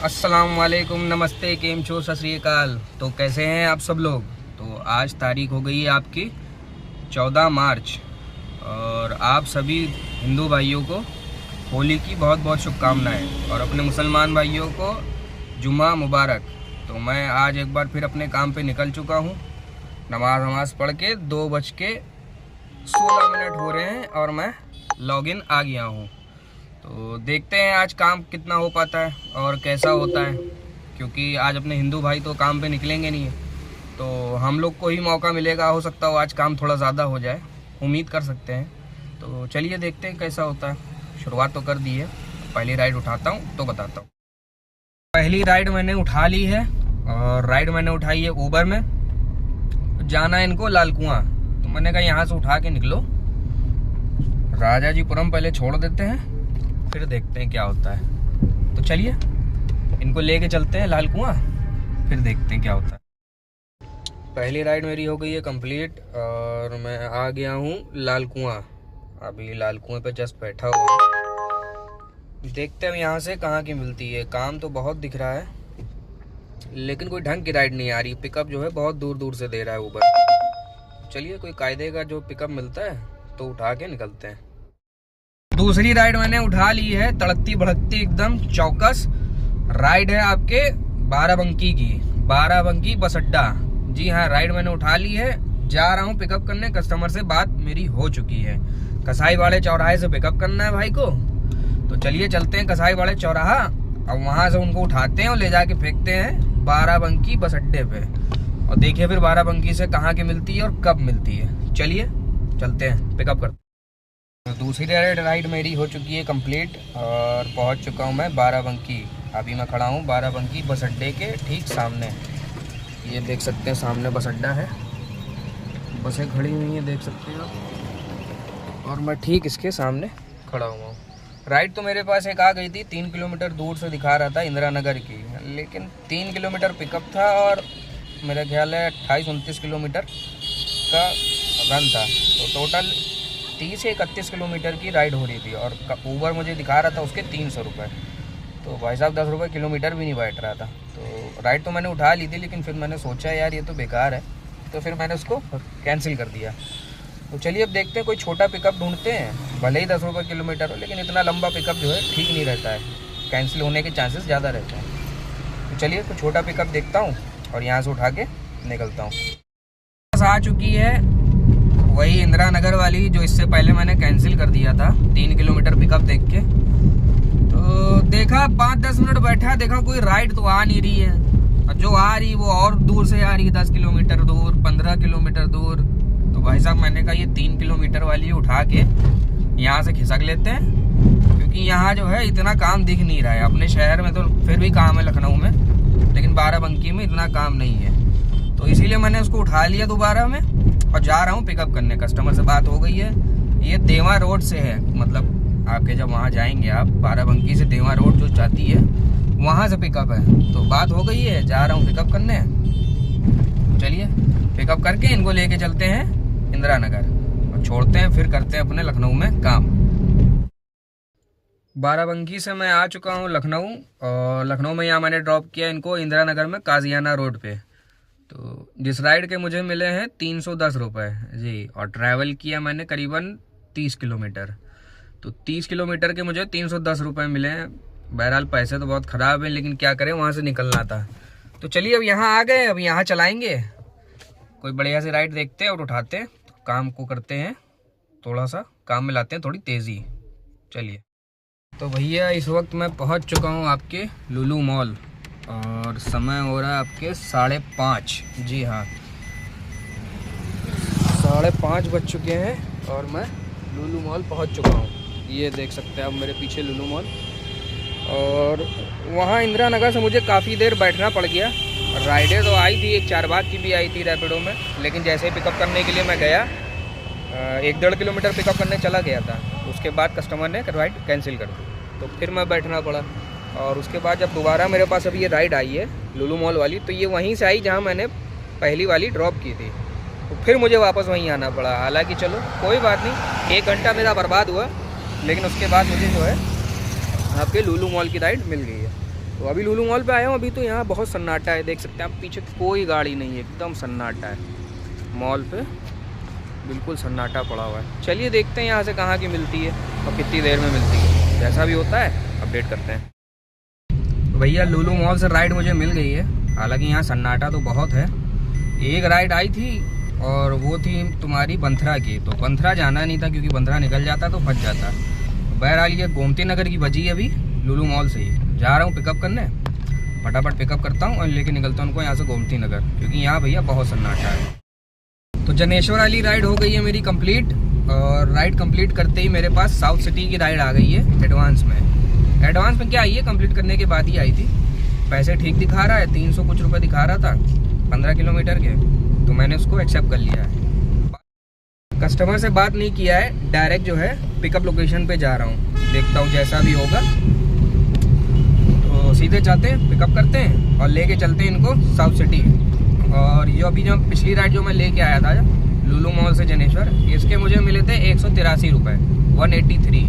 अस्सलाम वालेकुम, नमस्ते, केम छो, सत श्री अकाल। तो कैसे हैं आप सब लोग। तो आज तारीख हो गई है आपकी 14 मार्च और आप सभी हिंदू भाइयों को होली की बहुत बहुत शुभकामनाएं और अपने मुसलमान भाइयों को जुम्मा मुबारक। तो मैं आज एक बार फिर अपने काम पे निकल चुका हूँ। नमाज पढ़ के 2:16 हो रहे हैं और मैं लॉगिन आ गया हूँ। तो देखते हैं आज काम कितना हो पाता है और कैसा होता है, क्योंकि आज अपने हिंदू भाई तो काम पे निकलेंगे नहीं, तो हम लोग को ही मौका मिलेगा। हो सकता हो आज काम थोड़ा ज़्यादा हो जाए, उम्मीद कर सकते हैं। तो चलिए देखते हैं कैसा होता है। शुरुआत तो कर दी है, पहली राइड उठाता हूँ तो बताता हूँ। पहली राइड मैंने उठा ली है और राइड मैंने उठाई है ऊबर में। जाना है इनको लाल कुआं, तो मैंने कहा यहाँ से उठा के निकलो, राजाजीपुरम पहले छोड़ देते हैं, फिर देखते हैं क्या होता है। तो चलिए इनको लेके चलते हैं लाल कुआं, फिर देखते हैं क्या होता है। पहली राइड मेरी हो गई है कंप्लीट और मैं आ गया हूँ लाल कुआं। अभी लाल कुएं पे जस्ट बैठा हुआ हूँ। देखते हैं यहाँ से कहाँ की मिलती है। काम तो बहुत दिख रहा है लेकिन कोई ढंग की राइड नहीं आ रही। पिकअप जो है बहुत दूर दूर से दे रहा है ऊबर। चलिए कोई कायदे का जो पिकअप मिलता है तो उठा के निकलते हैं। दूसरी राइड मैंने उठा ली है, तड़कती भड़कती एकदम चौकस राइड है आपके बाराबंकी की, बाराबंकी बस अड्डा। जी हाँ, राइड मैंने उठा ली है। जा रहा हूँ पिकअप करने। कस्टमर से बात मेरी हो चुकी है। कसाई वाले चौराहे से पिकअप करना है भाई को। तो चलिए चलते हैं कसाई वाले चौराहा और वहां से उनको उठाते हैं और ले जाके फेंकते हैं बाराबंकी बस अड्डे पे। और देखिए फिर बाराबंकी से कहाँ की मिलती है और कब मिलती है। चलिए चलते हैं, पिकअप करते हैं। तो दूसरी राइड मेरी हो चुकी है कंप्लीट और पहुंच चुका हूं मैं बाराबंकी। अभी मैं खड़ा हूं बाराबंकी बस अड्डे के ठीक सामने। ये देख सकते हैं सामने बस अड्डा है, बसें खड़ी हुई हैं देख सकते हैं आप, और मैं ठीक इसके सामने खड़ा हुआ हूँ। राइड तो मेरे पास एक आ गई थी, 3 किलोमीटर दूर से दिखा रहा था इंदिरा नगर की, लेकिन 3 किलोमीटर पिकअप था और मेरा ख्याल है 28-29 किलोमीटर का रन था। तो टोटल 30 से 31 किलोमीटर की राइड हो रही थी और ऊबर मुझे दिखा रहा था उसके 300 रुपये। तो भाई साहब 10 रुपये किलोमीटर भी नहीं बैठ रहा था। तो राइड तो मैंने उठा ली थी, लेकिन फिर मैंने सोचा यार ये तो बेकार है, तो फिर मैंने उसको कैंसिल कर दिया। तो चलिए अब देखते हैं कोई छोटा पिकअप ढूंढते हैं, भले ही 10 रुपये किलोमीटर हो, लेकिन इतना लंबा पिकअप जो है ठीक नहीं रहता है, कैंसिल होने के चांसेस ज़्यादा रहते हैं। तो चलिए कोई छोटा पिकअप देखता हूँ और यहाँ से उठा के निकलता हूँ। आ चुकी है वही इंदिरा नगर वाली जो इससे पहले मैंने कैंसिल कर दिया था, 3 किलोमीटर पिकअप देख के। तो देखा 5-10 मिनट बैठा, देखा कोई राइड तो आ नहीं रही है, और जो आ रही वो और दूर से आ रही है, 10 किलोमीटर दूर, 15 किलोमीटर दूर। तो भाई साहब मैंने कहा ये 3 किलोमीटर वाली उठा के यहाँ से खिसक लेते हैं, क्योंकि यहाँ जो है इतना काम दिख नहीं रहा है। अपने शहर में तो फिर भी काम है लखनऊ में, लेकिन बाराबंकी में इतना काम नहीं है। तो इसीलिए मैंने उसको उठा लिया दोबारा में और जा रहा हूँ पिकअप करने। कस्टमर से बात हो गई है, ये देवा रोड से है, मतलब आपके जब वहाँ जाएंगे आप बाराबंकी से देवा रोड जो जाती है वहाँ से पिकअप है। तो बात हो गई है, जा रहा हूँ पिकअप करने। चलिए पिकअप करके इनको लेके चलते हैं इंदिरा नगर और छोड़ते हैं, फिर करते हैं अपने लखनऊ में काम। बाराबंकी से मैं आ चुका हूँ लखनऊ, और लखनऊ में यहाँ मैंने ड्रॉप किया इनको इंदिरा नगर में काजियाना रोड पे। तो जिस राइड के मुझे मिले हैं 310 रुपये जी, और ट्रैवल किया मैंने करीबन 30 किलोमीटर। तो 30 किलोमीटर के मुझे 310 रुपये मिले हैं। बहरहाल पैसे तो बहुत ख़राब हैं, लेकिन क्या करें, वहाँ से निकलना था। तो चलिए अब यहाँ आ गए, अब यहाँ चलाएंगे, कोई बढ़िया सी राइड देखते हैं और उठाते हैं। तो काम को करते हैं, थोड़ा सा काम में लाते हैं थोड़ी तेज़ी। चलिए तो भैया इस वक्त मैं पहुँच चुका हूँ आपके लुलु मॉल और समय हो रहा है आपके 5:30। जी हाँ, 5:30 बज चुके हैं और मैं लुलु मॉल पहुंच चुका हूं। ये देख सकते हैं आप मेरे पीछे लुलु मॉल, और वहां इंदिरा नगर से मुझे काफ़ी देर बैठना पड़ गया। राइडें तो आई थी, एक 4 बाग की भी आई थी रैपिडो में, लेकिन जैसे ही पिकअप करने के लिए मैं गया, 1-1.5 किलोमीटर पिकअप करने चला गया था, उसके बाद कस्टमर ने राइड कैंसिल कर दी, तो फिर मैं बैठना पड़ा। और उसके बाद जब दोबारा मेरे पास अभी ये राइड आई है लुलु मॉल वाली, तो ये वहीं से आई जहाँ मैंने पहली वाली ड्रॉप की थी, तो फिर मुझे वापस वहीं आना पड़ा। हालांकि चलो कोई बात नहीं, 1 घंटा मेरा बर्बाद हुआ, लेकिन उसके बाद मुझे जो है आपके लुलु मॉल की राइड मिल गई है। तो अभी लुलु मॉल पे आया हूँ। अभी तो यहाँ बहुत सन्नाटा है, देख सकते हैं आप पीछे कोई गाड़ी नहीं है, एकदम सन्नाटा है। मॉल पे बिल्कुल सन्नाटा पड़ा हुआ है। चलिए देखते हैं यहाँ से कहाँ की मिलती है और कितनी देर में मिलती है। जैसा भी होता है अपडेट करते हैं। तो भैया लुलु मॉल से राइड मुझे मिल गई है। हालांकि यहाँ सन्नाटा तो बहुत है। एक राइड आई थी और वो थी तुम्हारी बंथरा की। तो बंथरा जाना नहीं था क्योंकि बंथरा निकल जाता तो फंस जाता। तो बहरहाल ये गोमती नगर की बजी है अभी लुलु मॉल से ही। जा रहा हूँ पिकअप करने, फटाफट पिकअप करता हूँ और लेके निकलता हूँ उनको यहाँ से गोमती नगर, क्योंकि यहाँ भैया बहुत सन्नाटा है। तो जनेश्वर वाली राइड हो गई है मेरी कंप्लीट। और राइड कंप्लीट करते ही मेरे पास साउथ सिटी की राइड आ गई है एडवांस में। एडवांस में क्या आई है, कंप्लीट करने के बाद ही आई थी। पैसे ठीक दिखा रहा है, 300 कुछ रुपये दिखा रहा था 15 किलोमीटर के। तो मैंने उसको एक्सेप्ट कर लिया है। कस्टमर से बात नहीं किया है, डायरेक्ट जो है पिकअप लोकेशन पे जा रहा हूँ। देखता हूँ जैसा भी होगा तो सीधे जाते हैं, पिकअप करते हैं और लेके चलते हैं इनको साउथ सिटी। और ये अभी जो पिछली राइड जो मैं लेके आया था लुलु मॉल से जनेश्वर, इसके मुझे मिले थे 183 रुपये, 183।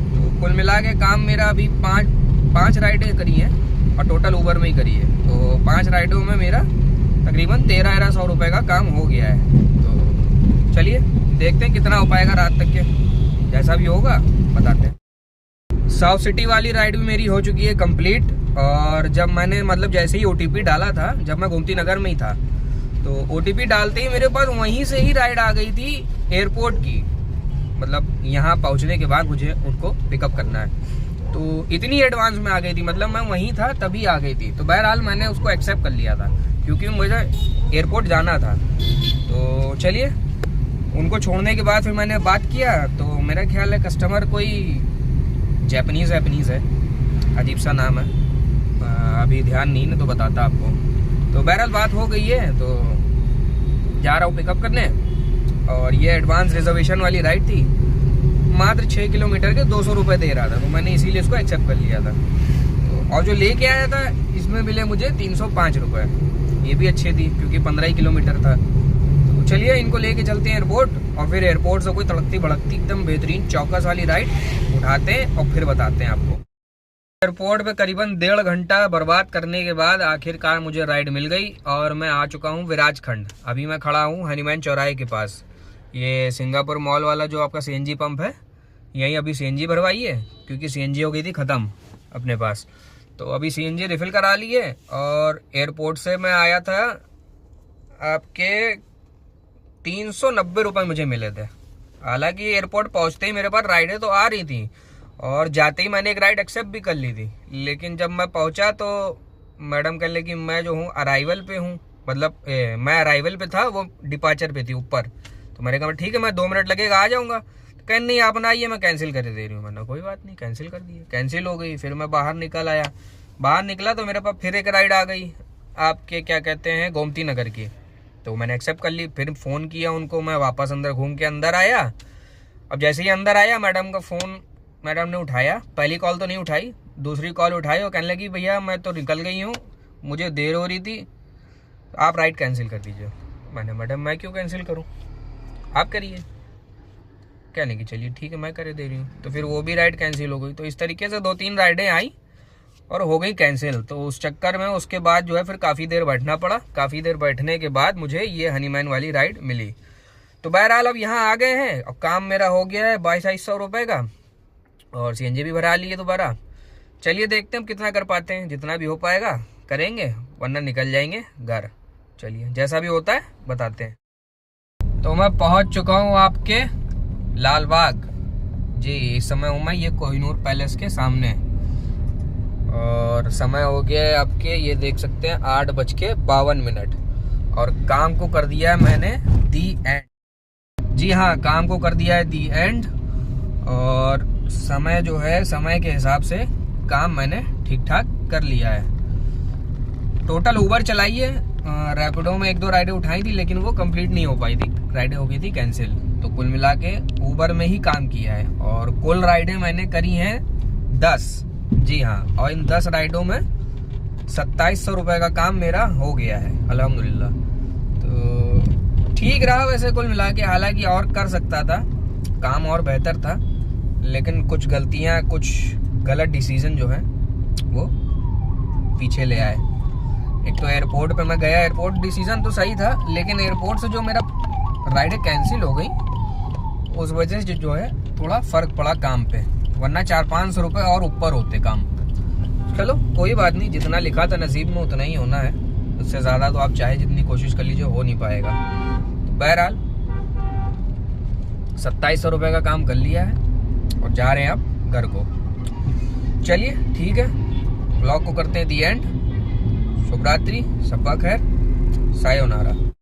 तो कुल मिला के काम मेरा अभी पाँच राइडें करी हैं और टोटल ऊबर में ही करी है। तो 5 राइडों में मेरा तकरीबन 1300 रुपये का काम हो गया है। तो चलिए देखते हैं कितना हो पाएगा रात तक के। जैसा भी होगा बताते हैं। साउथ सिटी वाली राइड भी मेरी हो चुकी है कंप्लीट। और जब मैंने मतलब जैसे ही OTP डाला था, जब मैं गोमती नगर में ही था, तो OTP डालते ही मेरे पास वहीं से ही राइड आ गई थी एयरपोर्ट की। मतलब यहाँ पहुँचने के बाद मुझे उनको पिकअप करना है। तो इतनी एडवांस में आ गई थी, मतलब मैं वहीं था तभी आ गई थी। तो बहरहाल मैंने उसको एक्सेप्ट कर लिया था क्योंकि मुझे एयरपोर्ट जाना था। तो चलिए उनको छोड़ने के बाद फिर मैंने बात किया। तो मेरा ख्याल है कस्टमर कोई जापानीज़ है, अजीब सा नाम है, अभी ध्यान नहीं ना तो बताता आपको। तो बहरहाल बात हो गई है, तो जा रहा हूँ पिकअप करने। और ये एडवांस रिजर्वेशन वाली राइड थी, मात्र 6 किलोमीटर के 200 रुपये दे रहा था। तो मैंने इसीलिए इसको एक्सेप्ट कर लिया था। तो और जो लेके आया था इसमें मिले मुझे 305 रुपये। ये भी अच्छी थी क्योंकि 15 ही किलोमीटर था। तो चलिए इनको लेके चलते हैं एयरपोर्ट और फिर एयरपोर्ट से कोई तड़कती भड़कती एकदम बेहतरीन चौकस वाली राइड उठाते हैं और फिर बताते हैं आपको। एयरपोर्ट पे करीबन 1.5 घंटा बर्बाद करने के बाद आखिरकार मुझे राइड मिल गई और मैं आ चुका हूँ विराजखंड। अभी मैं खड़ा हूँ हनुमान चौराहे के पास। ये सिंगापुर मॉल वाला जो आपका CNG पंप है, यहीं अभी CNG भरवाई है क्योंकि CNG हो गई थी ख़त्म अपने पास। तो अभी CNG रिफ़िल करा ली है। और एयरपोर्ट से मैं आया था, आपके 390 रुपये मुझे मिले थे। हालांकि एयरपोर्ट पहुंचते ही मेरे पास राइडें तो आ रही थी और जाते ही मैंने एक राइड एक्सेप्ट भी कर ली थी। लेकिन जब मैं पहुंचा तो मैडम कह ले कि मैं जो हूँ अराइवल पे हूँ, मतलब मैं अराइवल पे था, वो डिपार्चर पे थी ऊपर। तो मैंने कहा ठीक है मैं 2 मिनट लगेगा आ जाऊँगा। तो कहने नहीं आप ना आइए, मैं कैंसिल कर दे रही हूँ। मैंने कोई बात नहीं, कैंसिल कर दी, कैंसिल हो गई। फिर मैं बाहर निकल आया, बाहर निकला तो मेरे पास फिर एक राइड आ गई आपके क्या कहते हैं गोमती नगर की। तो मैंने एक्सेप्ट कर ली। फिर फ़ोन किया उनको, मैं वापस अंदर घूम के अंदर आया। अब जैसे ही अंदर आया मैडम का फ़ोन मैडम ने उठाया। पहली कॉल तो नहीं उठाई, दूसरी कॉल उठाई और कहने लगी भैया मैं तो निकल गई हूँ, मुझे देर हो रही थी, आप राइड कैंसिल कर दीजिए। मैंने मैडम मैं क्यों कैंसिल करूँ, आप करिए। कहने की चलिए ठीक है मैं करे दे रही हूँ। तो फिर वो भी राइड कैंसिल हो गई। तो इस तरीके से 2-3 राइडें आई और हो गई कैंसिल। तो उस चक्कर में उसके बाद जो है फिर काफ़ी देर बैठना पड़ा। काफ़ी देर बैठने के बाद मुझे ये हनीमैन वाली राइड मिली। तो बहरहाल अब यहाँ आ गए हैं। अब काम मेरा हो गया है 2200 रुपये का और CNG भी भरा लिए दोबारा। चलिए देखते हैं हम कितना कर पाते हैं। जितना भी हो पाएगा करेंगे, वरना निकल जाएंगे घर। चलिए जैसा भी होता है बताते हैं। तो मैं पहुंच चुका हूं आपके लालबाग जी। इस समय हूं मैं ये कोहिनूर पैलेस के सामने और समय हो गया है आपके ये देख सकते हैं 8:52। और काम को कर दिया है मैंने दी एंड। जी हाँ, काम को कर दिया है दी एंड। और समय जो है समय के हिसाब से काम मैंने ठीक ठाक कर लिया है। टोटल ऊबर चलाई है, रैपिडो में 1-2 राइडें उठाई थी लेकिन वो कंप्लीट नहीं हो पाई थी, राइडें हो गई थी कैंसिल। तो कुल मिला के ऊबर में ही काम किया है और कुल राइडें मैंने करी हैं 10। जी हाँ, और इन 10 राइडों में 2700 रुपये का काम मेरा हो गया है अल्हम्दुलिल्लाह। तो ठीक रहा वैसे कुल मिला के। हालांकि और कर सकता था, काम और बेहतर था, लेकिन कुछ गलतियाँ, कुछ गलत डिसीजन जो है वो पीछे ले आए। एक तो एयरपोर्ट पे मैं गया, एयरपोर्ट डिसीजन तो सही था, लेकिन एयरपोर्ट से जो मेरा राइड कैंसिल हो गई उस वजह से जो है थोड़ा फर्क पड़ा काम पे, वरना 400-500 रुपये और ऊपर होते काम। चलो कोई बात नहीं, जितना लिखा था नसीब में उतना ही होना है, उससे ज़्यादा तो आप चाहे जितनी कोशिश कर लीजिए हो नहीं पाएगा। तो बहरहाल 2700 रुपये का काम कर लिया है और जा रहे हैं अब घर को। चलिए ठीक है, ब्लॉग को करते हैं दी एंड। शुभ रात्रि, शब्बा खैर, सायोनारा।